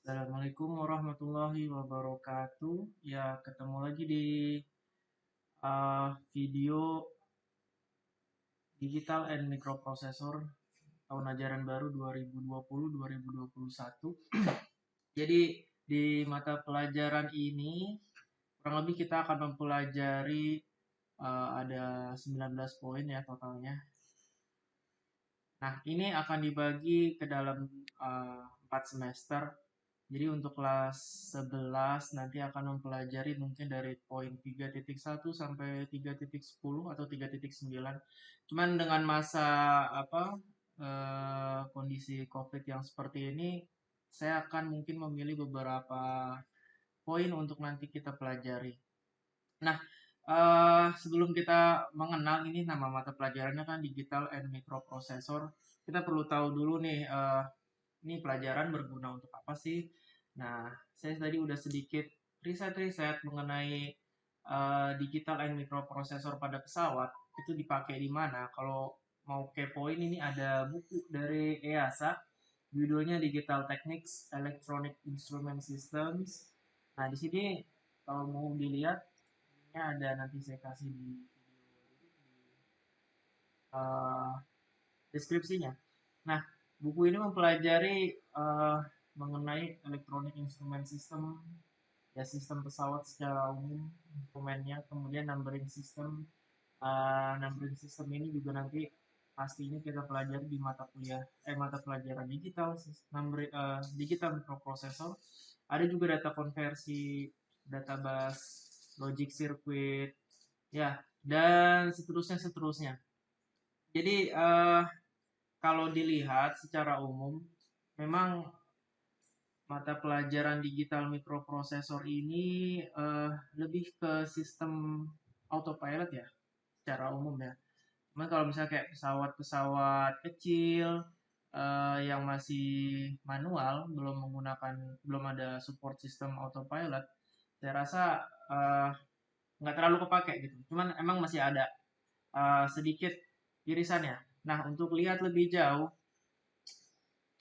Assalamualaikum warahmatullahi wabarakatuh. Ya, ketemu lagi di video Digital and Microprocessor tahun ajaran baru 2020-2021. Jadi, di mata pelajaran ini kurang lebih kita akan mempelajari ada 19 poin ya totalnya. Nah, ini akan dibagi ke dalam 4 semester. Jadi untuk kelas 11 nanti akan mempelajari mungkin dari poin 3.1 sampai 3.10 atau 3.9. Cuman dengan masa apa kondisi COVID yang seperti ini, saya akan mungkin memilih beberapa poin untuk nanti kita pelajari. Nah, sebelum kita mengenal ini nama mata pelajarannya kan Digital and Microprocessor, kita perlu tahu dulu nih ini pelajaran berguna untuk apa sih? Nah, saya tadi udah sedikit riset-riset mengenai digital and microprocessor pada pesawat itu dipakai di mana. Kalau mau kepoin ini ada buku dari EASA, judulnya Digital Techniques Electronic Instrument Systems. Nah, di sini kalau mau dilihat, ini ada nanti saya kasih di uh, deskripsinya. Nah, buku ini mempelajari mengenai electronic instrument system, ya sistem pesawat secara umum, instrumennya, kemudian numbering system ini juga nanti pastinya kita pelajari di mata pelajaran digital, digital microprocessor. Ada juga data konversi, data bus, logic circuit, ya, dan seterusnya. Jadi kalau dilihat secara umum, memang mata pelajaran digital microprocessor ini lebih ke sistem autopilot ya, secara umum ya. Cuman kalau misalnya kayak pesawat-pesawat kecil yang masih manual, belum ada support sistem autopilot, saya rasa eh, nggak terlalu kepake gitu. Cuman emang masih ada sedikit irisannya. Nah, untuk lihat lebih jauh,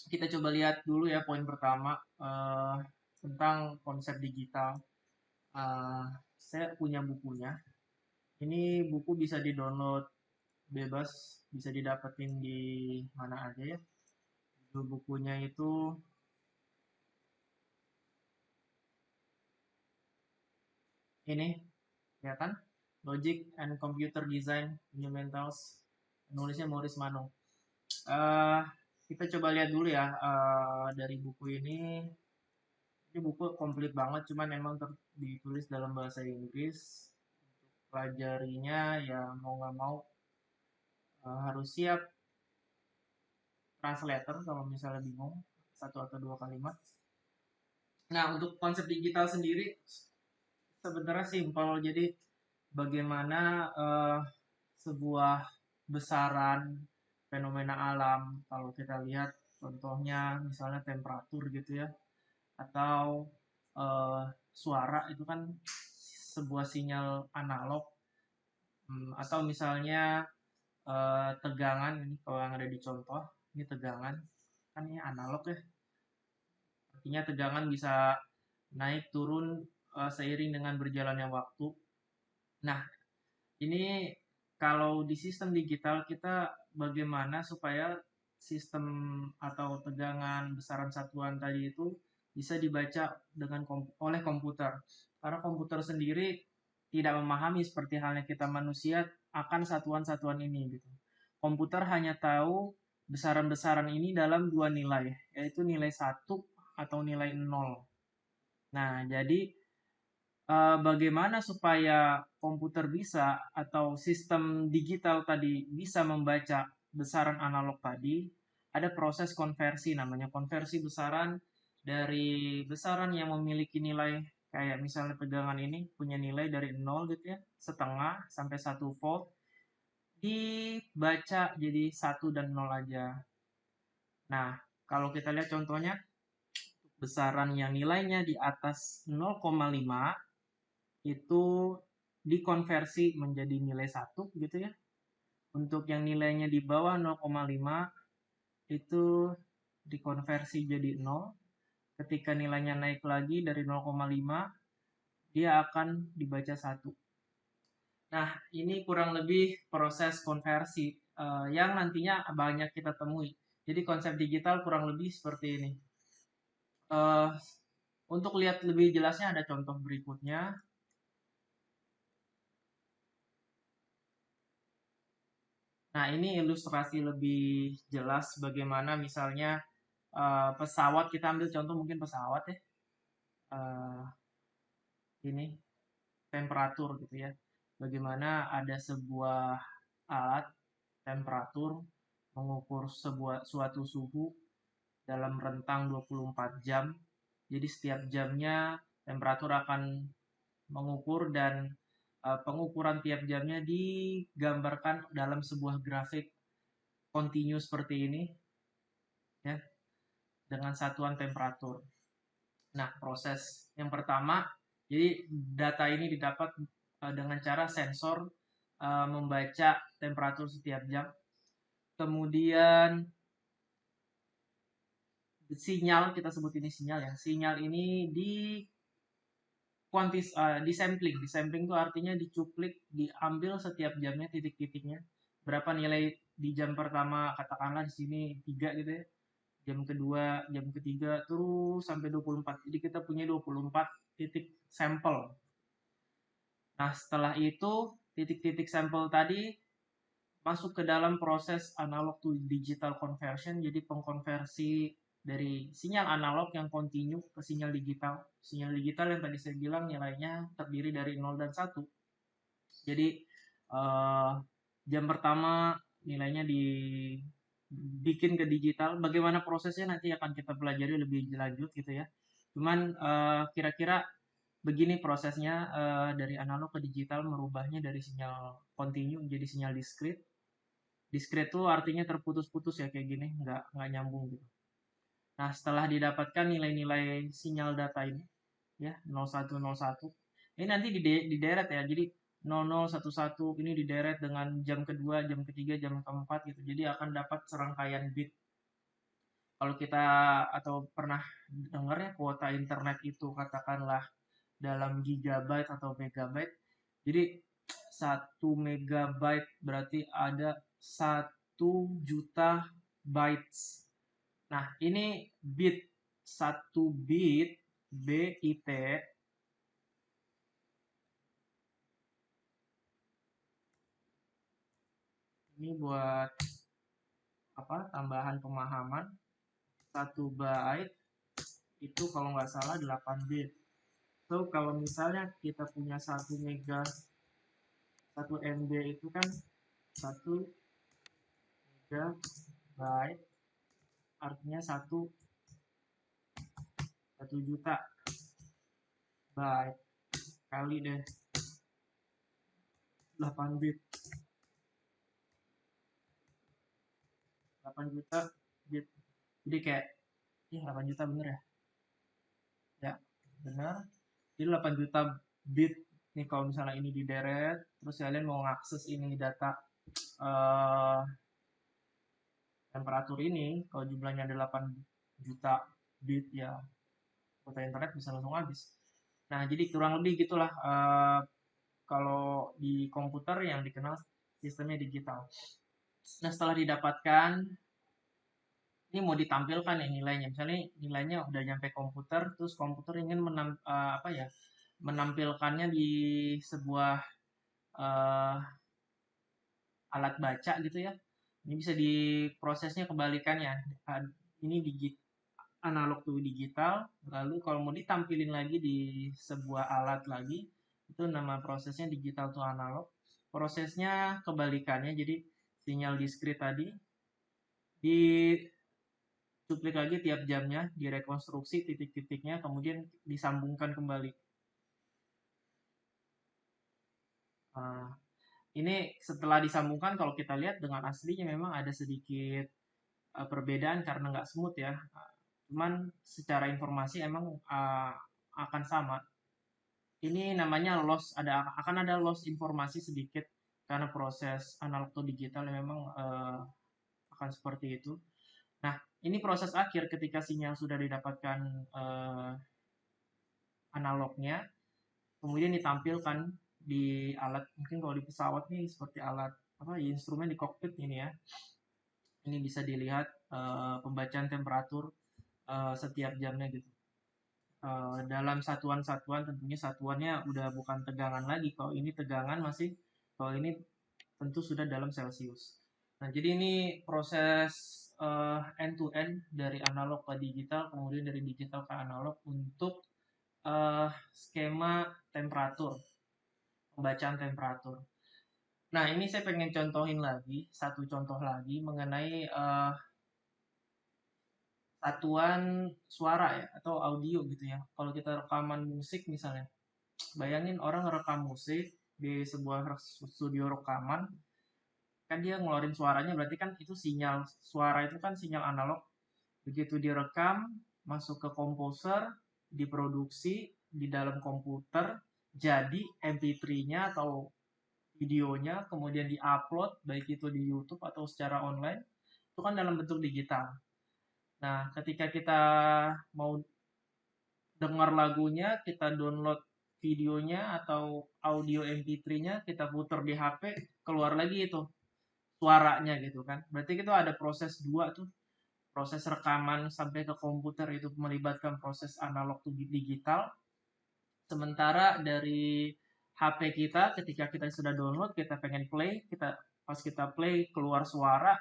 kita coba lihat dulu ya poin pertama tentang konsep digital. Eh, saya punya bukunya. Ini buku bisa di-download bebas, bisa didapetin di mana aja ya. Judul bukunya itu ini, ya kan? Logic and Computer Design Fundamentals. Nulisnya Morris Manung. Eh, kita coba lihat dulu ya dari buku ini. Ini buku komplit banget, cuman emang ditulis dalam bahasa Inggris. Pelajarinya ya mau nggak mau harus siap translator kalau misalnya bingung satu atau dua kalimat. Nah, untuk konsep digital sendiri sebenarnya simpel. Jadi bagaimana sebuah besaran fenomena alam, kalau kita lihat contohnya misalnya temperatur gitu ya, atau eh, suara itu kan sebuah sinyal analog. Atau misalnya tegangan ini kalau yang ada di contoh, ini tegangan kan ini analog ya, artinya tegangan bisa naik turun seiring dengan berjalannya waktu. Nah, ini kalau di sistem digital kita bagaimana supaya sistem atau tegangan besaran satuan tadi itu bisa dibaca oleh komputer. Karena komputer sendiri tidak memahami seperti halnya kita manusia akan satuan-satuan ini gitu. Komputer hanya tahu besaran-besaran ini dalam dua nilai, yaitu nilai satu atau nilai 0. Nah, jadi bagaimana supaya komputer bisa atau sistem digital tadi bisa membaca besaran analog tadi, ada proses konversi namanya konversi besaran dari besaran yang memiliki nilai kayak misalnya tegangan ini punya nilai dari 0 gitu ya, setengah sampai 1 volt dibaca jadi 1 dan 0 aja. Nah, kalau kita lihat contohnya besaran yang nilainya di atas 0,5 itu dikonversi menjadi nilai 1 gitu ya. Untuk yang nilainya di bawah 0,5 itu dikonversi jadi 0. Ketika nilainya naik lagi dari 0,5, dia akan dibaca 1. Nah, ini kurang lebih proses konversi yang nantinya banyak kita temui. Jadi konsep digital kurang lebih seperti ini. Eh, untuk lihat lebih jelasnya ada contoh berikutnya. Nah, ini ilustrasi lebih jelas bagaimana misalnya pesawat, kita ambil contoh mungkin pesawat ya. Eh, ini temperatur gitu ya. Bagaimana ada sebuah alat temperatur mengukur suatu suhu dalam rentang 24 jam. Jadi setiap jamnya temperatur akan mengukur dan pengukuran tiap jamnya digambarkan dalam sebuah grafik kontinu seperti ini ya, dengan satuan temperatur. Nah, proses yang pertama, jadi data ini didapat dengan cara sensor membaca temperatur setiap jam. Kemudian sinyal, kita sebut ini sinyal ya. Sinyal ini di sampling. Di sampling itu artinya dicuplik, diambil setiap jamnya titik-titiknya. Berapa nilai di jam pertama, katakanlah di sini 3 gitu ya. Jam kedua, jam ketiga, terus sampai 24. Jadi kita punya 24 titik sampel. Nah, setelah itu titik-titik sampel tadi masuk ke dalam proses analog to digital conversion. Jadi pengkonversi dari sinyal analog yang kontinu ke sinyal digital. Sinyal digital yang tadi saya bilang nilainya terdiri dari 0 dan 1. Jadi eh, jam pertama nilainya dibikin ke digital. Bagaimana prosesnya nanti akan kita pelajari lebih lanjut gitu ya. Cuman kira-kira begini prosesnya dari analog ke digital, merubahnya dari sinyal kontinu menjadi sinyal discrete. Discrete itu artinya terputus-putus ya, kayak gini, nggak nyambung gitu. Nah, setelah didapatkan nilai-nilai sinyal data ini ya, 0101, ini nanti dideret ya. Jadi 0011 ini dideret dengan jam kedua, jam ketiga, jam keempat gitu. Jadi akan dapat serangkaian bit. Kalau kita atau pernah dengar ya, kuota internet itu katakanlah dalam gigabyte atau megabyte. Jadi 1 megabyte berarti ada 1 juta bytes. Nah, ini bit. 1 bit, bit, ini buat apa, tambahan pemahaman. 1 byte itu kalau nggak salah 8 bit. So, kalau misalnya kita punya 1 mega, 1 MB itu kan 1 megabyte, artinya 1 juta byte kali deh 8 bit. 8 juta bit. Jadi kayak, 8 juta bener ya? Ya, bener. Jadi 8 juta bit. Nih kalau misalnya ini dideret, terus kalian mau ngakses ini data eh, temperatur ini, kalau jumlahnya ada 8 juta bit ya, kuota internet bisa langsung habis. Nah, jadi kurang lebih gitulah kalau di komputer yang dikenal sistemnya digital. Nah, setelah didapatkan, ini mau ditampilkan ya nilainya. Misalnya nilainya udah nyampe komputer, terus komputer ingin menampilkannya di sebuah uh, alat baca gitu ya. Ini bisa diprosesnya kebalikannya. Ini analog to digital. Lalu kalau mau ditampilin lagi di sebuah alat lagi, itu nama prosesnya digital to analog. Prosesnya kebalikannya. Jadi sinyal discrete tadi dicuplik lagi tiap jamnya, direkonstruksi titik-titiknya, kemudian disambungkan kembali. Nah, ini setelah disambungkan, kalau kita lihat dengan aslinya memang ada sedikit perbedaan karena nggak smooth ya. Cuman secara informasi emang akan sama. Ini namanya loss, akan ada loss informasi sedikit karena proses analog to digital yang memang akan seperti itu. Nah, ini proses akhir ketika sinyal sudah didapatkan analognya, kemudian ditampilkan di alat, mungkin kalau di pesawat nih seperti alat apa instrumen di kokpit ini ya. Ini bisa dilihat pembacaan temperatur setiap jamnya gitu. Dalam satuan-satuan tentunya satuannya udah bukan tegangan lagi. Kalau ini tegangan masih, kalau ini tentu sudah dalam Celcius. Nah, jadi ini proses end to end dari analog ke digital, kemudian dari digital ke analog untuk skema temperatur, pembacaan temperatur. Nah, ini saya pengen contohin lagi, satu contoh lagi mengenai satuan suara ya, atau audio gitu ya. Kalau kita rekaman musik misalnya, bayangin orang rekam musik di sebuah studio rekaman, kan dia ngeluarin suaranya, berarti kan itu sinyal suara itu kan sinyal analog. Begitu direkam, masuk ke komposer, diproduksi di dalam komputer, jadi MP3-nya atau videonya, kemudian diupload, baik itu di YouTube atau secara online, itu kan dalam bentuk digital. Nah, ketika kita mau dengar lagunya, kita download videonya atau audio MP3-nya, kita putar di HP, keluar lagi itu suaranya gitu kan. Berarti itu ada proses dua tuh, proses rekaman sampai ke komputer itu melibatkan proses analog to digital. Sementara dari HP kita ketika kita sudah download, kita pengen play, pas kita play keluar suara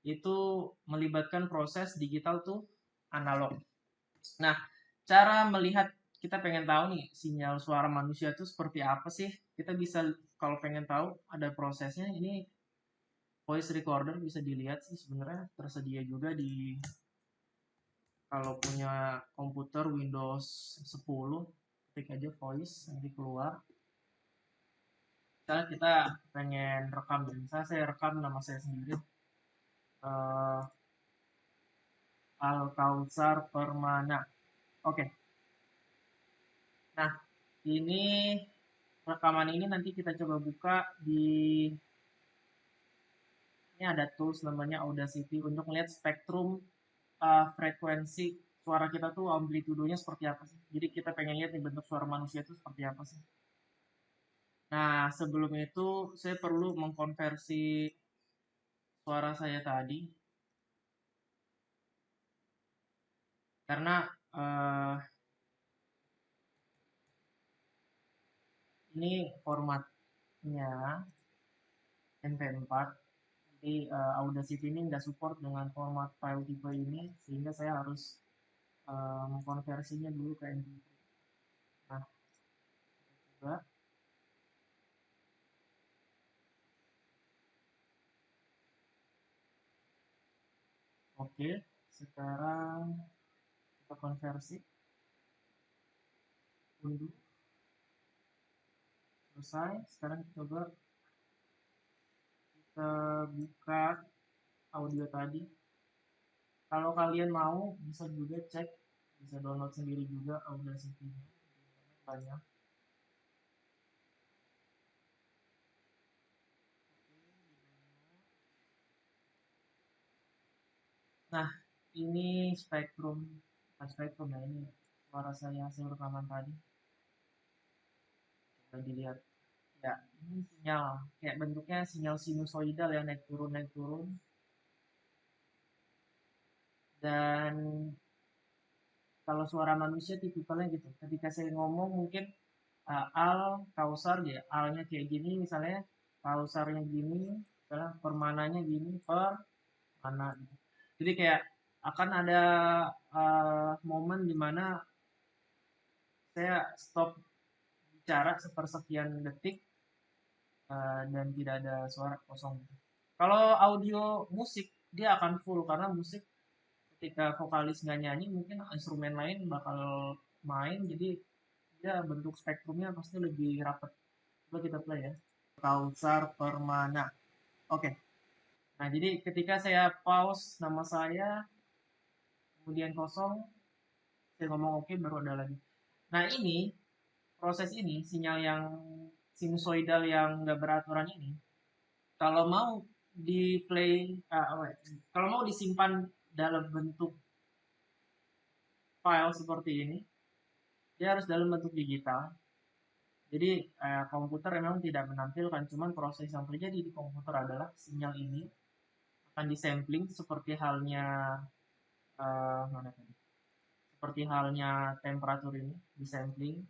itu melibatkan proses digital tuh analog. Nah, cara melihat kita pengen tahu nih sinyal suara manusia itu seperti apa sih? Kita bisa kalau pengen tahu ada prosesnya ini voice recorder bisa dilihat sih sebenarnya tersedia juga di kalau punya komputer Windows 10 ketik aja voice nanti keluar. Misalnya kita pengen rekam, misalnya saya rekam nama saya sendiri, uh, Alkausar Permana. Oke, nah ini rekaman ini nanti kita coba buka di ini ada tools namanya Audacity untuk melihat spektrum frekuensi suara kita tuh amplitudonya seperti apa sih. Jadi kita pengen lihat nih bentuk suara manusia itu seperti apa sih. Nah, sebelum itu saya perlu mengkonversi suara saya tadi karena ini formatnya MP4. Jadi Audacity ini nggak support dengan format file tipe ini sehingga saya harus mengkonversinya dulu ke MP3. Nah, coba. Oke, sekarang kita konversi, unduh, selesai. Sekarang coba kita buka audio tadi. Kalau kalian mau, bisa juga cek, bisa download sendiri juga Audacity-nya. Banyak. Nah, ini spektrum, bukan spektrum ya, ini suara saya hasil rekaman tadi. Coba dilihat. Ya, ini sinyal, kayak bentuknya sinyal sinusoidal ya, naik turun, naik turun. Dan kalau suara manusia tipikalnya gitu. Ketika saya ngomong mungkin al, kausar ya, alnya kayak gini misalnya, kausarnya gini, misalnya permananya gini, per mana gitu. Jadi kayak akan ada momen dimana saya stop bicara sepersekian detik dan tidak ada suara kosong. Kalau audio musik dia akan full karena musik ketika vokalis nggak nyanyi mungkin instrumen lain bakal main jadi dia bentuk spektrumnya pasti lebih rapat. Coba kita play ya. Kausar Permana. Oke. Nah, jadi ketika saya pause nama saya, kemudian kosong, saya ngomong oke baru ada lagi. Nah, ini proses ini sinyal yang sinusoidal yang nggak beraturan ini, kalau mau di play, kalau mau disimpan dalam bentuk file seperti ini, dia harus dalam bentuk digital. Jadi komputer memang tidak menampilkan, cuman proses yang terjadi di komputer adalah sinyal ini akan disampling seperti halnya mana tadi? Seperti halnya temperatur ini disampling,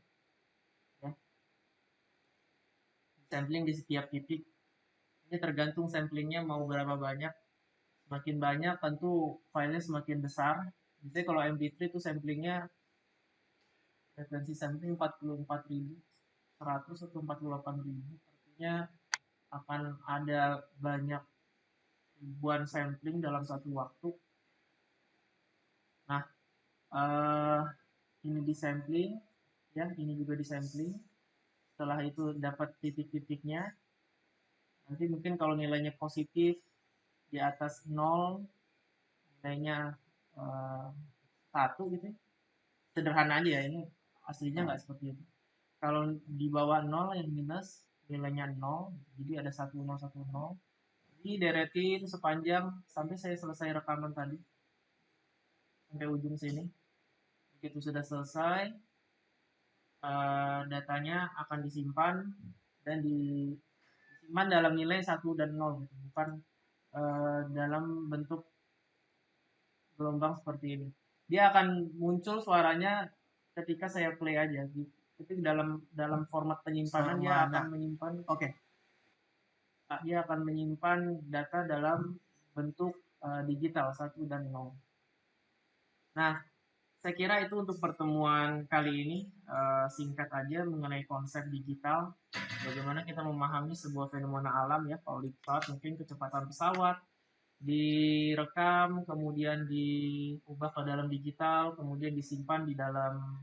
ya, disampling di setiap titik. Ini tergantung samplingnya mau berapa banyak. Semakin banyak tentu filenya semakin besar. Biasanya kalau MP3 itu samplingnya frekuensi sampling 44.100 atau 48.000. Artinya akan ada banyak ribuan sampling dalam satu waktu. Nah, ini disampling, ya, ini juga disampling. Setelah itu dapat titik-titiknya. Nanti mungkin kalau nilainya positif di atas 0, nilainya 1 gitu ya. Sederhana aja ya, ini aslinya nggak seperti itu. Kalau di bawah 0 yang minus, nilainya 0, jadi ada 1010. Dideretin sepanjang sampai saya selesai rekaman tadi, sampai ujung sini. Begitu sudah selesai, datanya akan disimpan dan disimpan dalam nilai 1 dan 0 gitu. Bukan dalam bentuk gelombang seperti ini. Dia akan muncul suaranya ketika saya play aja gitu. Itu dalam format penyimpanan dia akan menyimpan, oke. Dia akan menyimpan data dalam bentuk digital 1 dan 0. Nah, saya kira itu untuk pertemuan kali ini. Singkat aja mengenai konsep digital. Bagaimana kita memahami sebuah fenomena alam ya, kalau di pesawat mungkin kecepatan pesawat direkam, kemudian diubah ke dalam digital, kemudian disimpan di dalam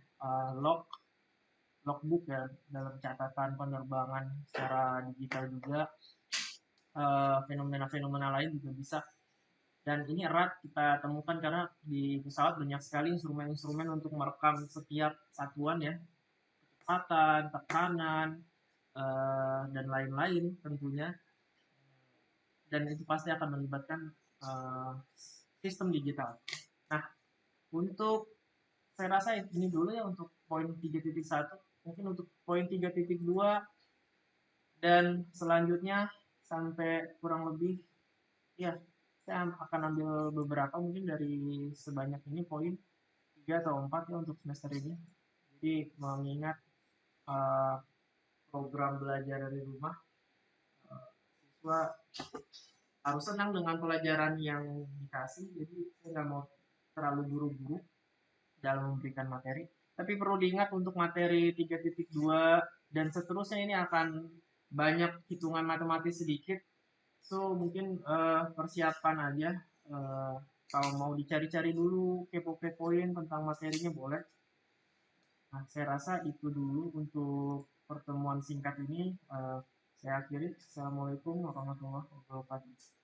logbook ya, dalam catatan penerbangan secara digital juga. Fenomena-fenomena lain juga bisa. Dan ini erat kita temukan karena di pesawat banyak sekali instrumen-instrumen untuk merekam setiap satuan ya, kecepatan, tekanan, dan lain-lain tentunya. Dan itu pasti akan melibatkan sistem digital. Nah, untuk saya rasa ini dulu ya untuk poin 3.1. Mungkin untuk poin 3.2 dan selanjutnya sampai kurang lebih ya saya akan ambil beberapa mungkin dari sebanyak ini poin 3 atau 4 ya untuk semester ini. Jadi mengingat program belajar dari rumah, siswa harus senang dengan pelajaran yang dikasih. Jadi saya nggak mau terlalu buru-buru dalam memberikan materi. Tapi perlu diingat untuk materi 3.2 dan seterusnya ini akan banyak hitungan matematis sedikit. So mungkin persiapan aja. Kalau mau dicari-cari dulu, kepo-kepoin tentang materinya boleh. Nah, saya rasa itu dulu untuk pertemuan singkat ini. Saya akhiri. Assalamualaikum warahmatullahi wabarakatuh.